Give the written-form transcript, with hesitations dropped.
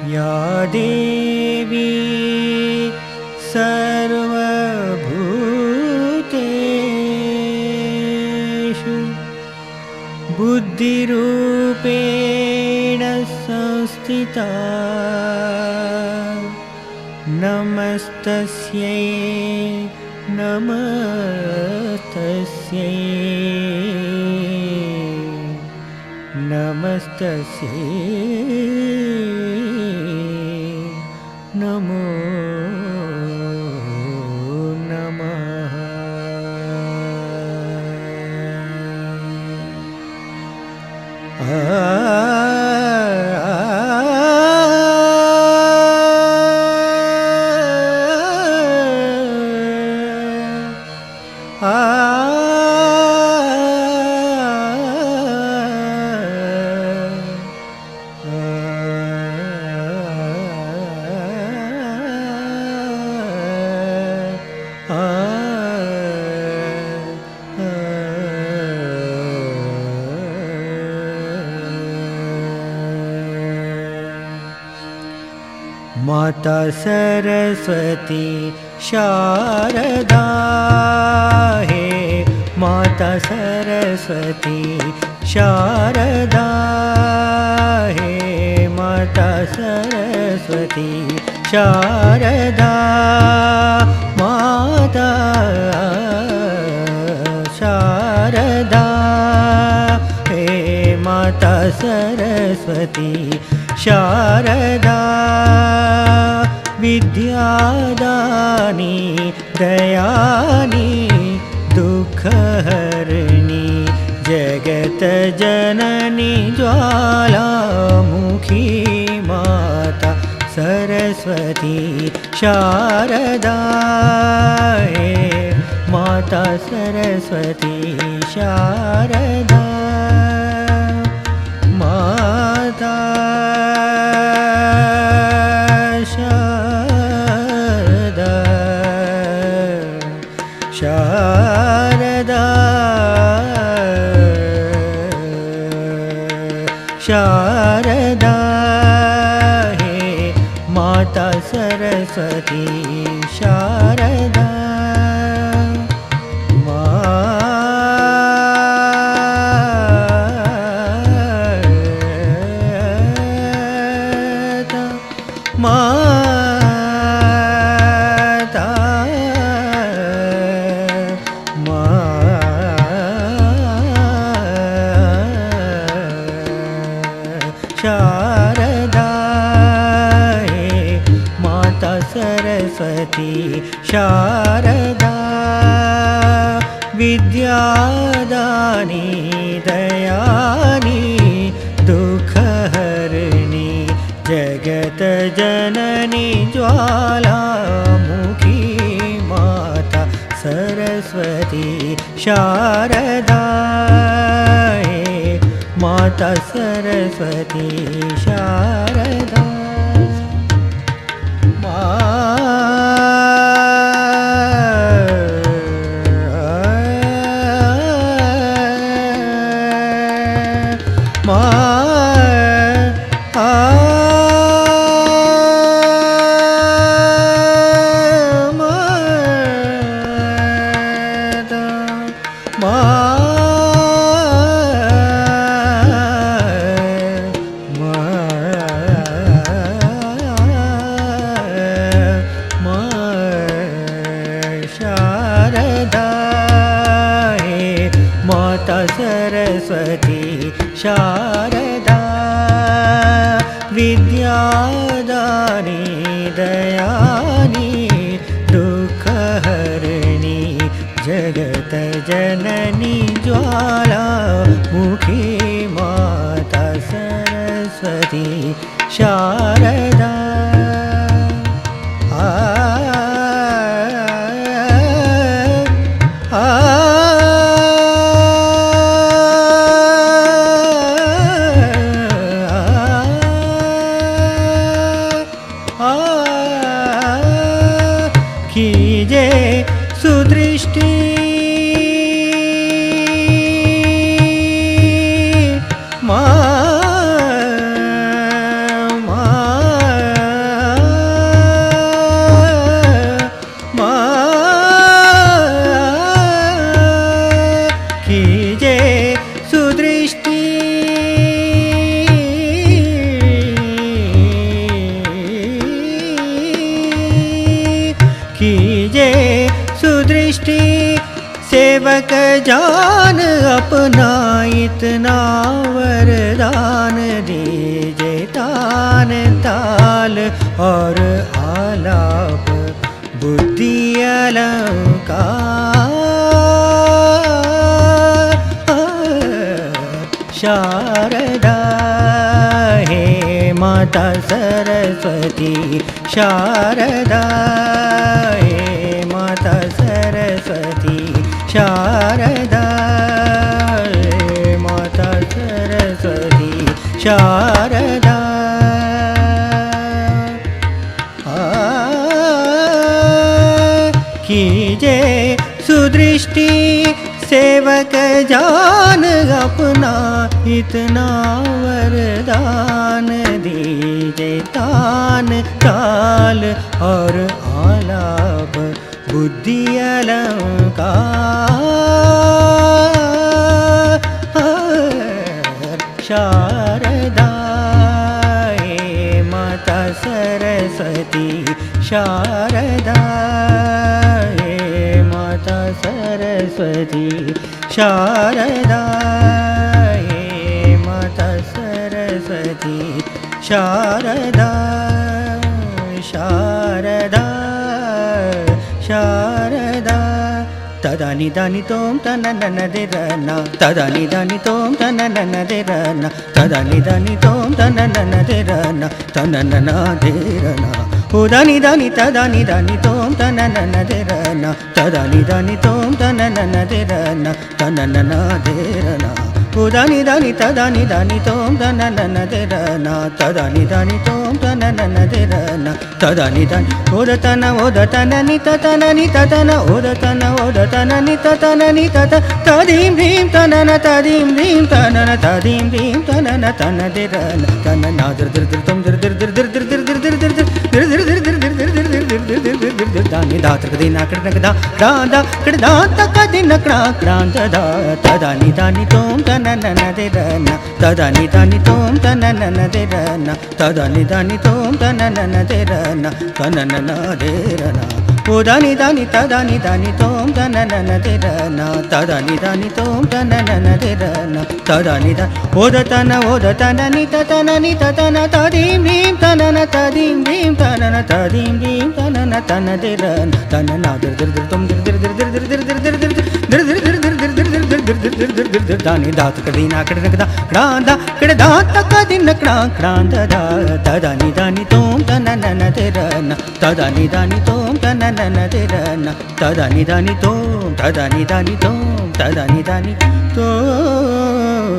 या देवी सर्वभूतेषु बुद्धिरूपेण संस्थिता नमस्तस्यै नमस्तस्यै नमस्तस्यै नमो नमः। माता सरस्वती शारदा हे माता सरस्वती शारदा हे माता सरस्वती शारदा माता शारदा हे माता सरस्वती शारदा विद्यादानी दयानी दुःखहरिणी जगतजननी ज्वालामुखी माता सरस्वती शारदा हे माता सरस्वती शारदा माता शारदा शारदा शारदा हे माता सरस्वती शारदा शारदा हे माता सरस्वती शारदा विद्यादानी दयानी दुःखहरिणी जगतजननी ज्वालामुखी माता सरस्वती शारदा हे माता सरस्वती शारदा माता सरस्वती शारदा विद्यादानी दयानी दुःखहरिणी जगतजननी ज्वालामुखी माता सरस्वती शारदा मा मा मा कीजे सुदृष्टि कीजे सुदृष्टि सेवक जान अपना इतना वरदान दीजे तान ताल और आलाप बुद्धि अलंकार शारदा हे माता सरस्वती शारदा हे माता सरस्वती शारदा हे माता सरस्वती शारदा कीजे सुदृष्टि सेवक जान अपना इतना वरदान दीजे तान ताल और आलाप बुद्धि अलंकार शारदा हे माता सरस्वती शारदा हे माता सरस्वती शारदा हे माता सरस्वती शारदा शारदा शारदा तदानि दानि तोम तननन देरना तदानि दानि तोम तननन देरना तदानि दानि तोम तननन देरना तननन देरना उदानि दानि तदानि दानि तोम तननन देरना तदानि दानि तोम तननन देरना तननन देरना उदानि दानि तदानि दानि तोम तननन देरना तदानि दानि तोम तननन देरना तदानि दानि ओदतन ओदतन नि ततन नि ततन ओदतन ओदतन नि ततन नि तत तदीं दीं तनन तदीं दीं तनन तदीं दीं तनन तन देरना तनन दर दर दर तुम दर दर दर दर दर दर दर दर दर दर दानि दात्र दिना कडदा दादा कडदा तक दिन क्रांत दा तदानि दानि तोम तननन देरना तदानि दानि तोम तननन देरना तदानि दानि तोम तननन देरना तननन देरना उदानि दानि तदानि दानि तोम तननन देरना तदानि दानि तोम तननन देरना तदानि दा ओदतन ओदतन नि ततन तदीं दीं तनन तदीं दीं तनन तदीं दीं तनन तन देरना तनन दर दर दर तुम दर दर दर दर दर दर दर दर दर दर दानि दात कदीना कडदा क्रांदा कडदा तक दिन क्रांत दा तदानि दानि तोम तननन देरना तदानि दानि तोम तननन देरना तदानि दानि तोम तदानि दानि तोम तदानि दानि तोम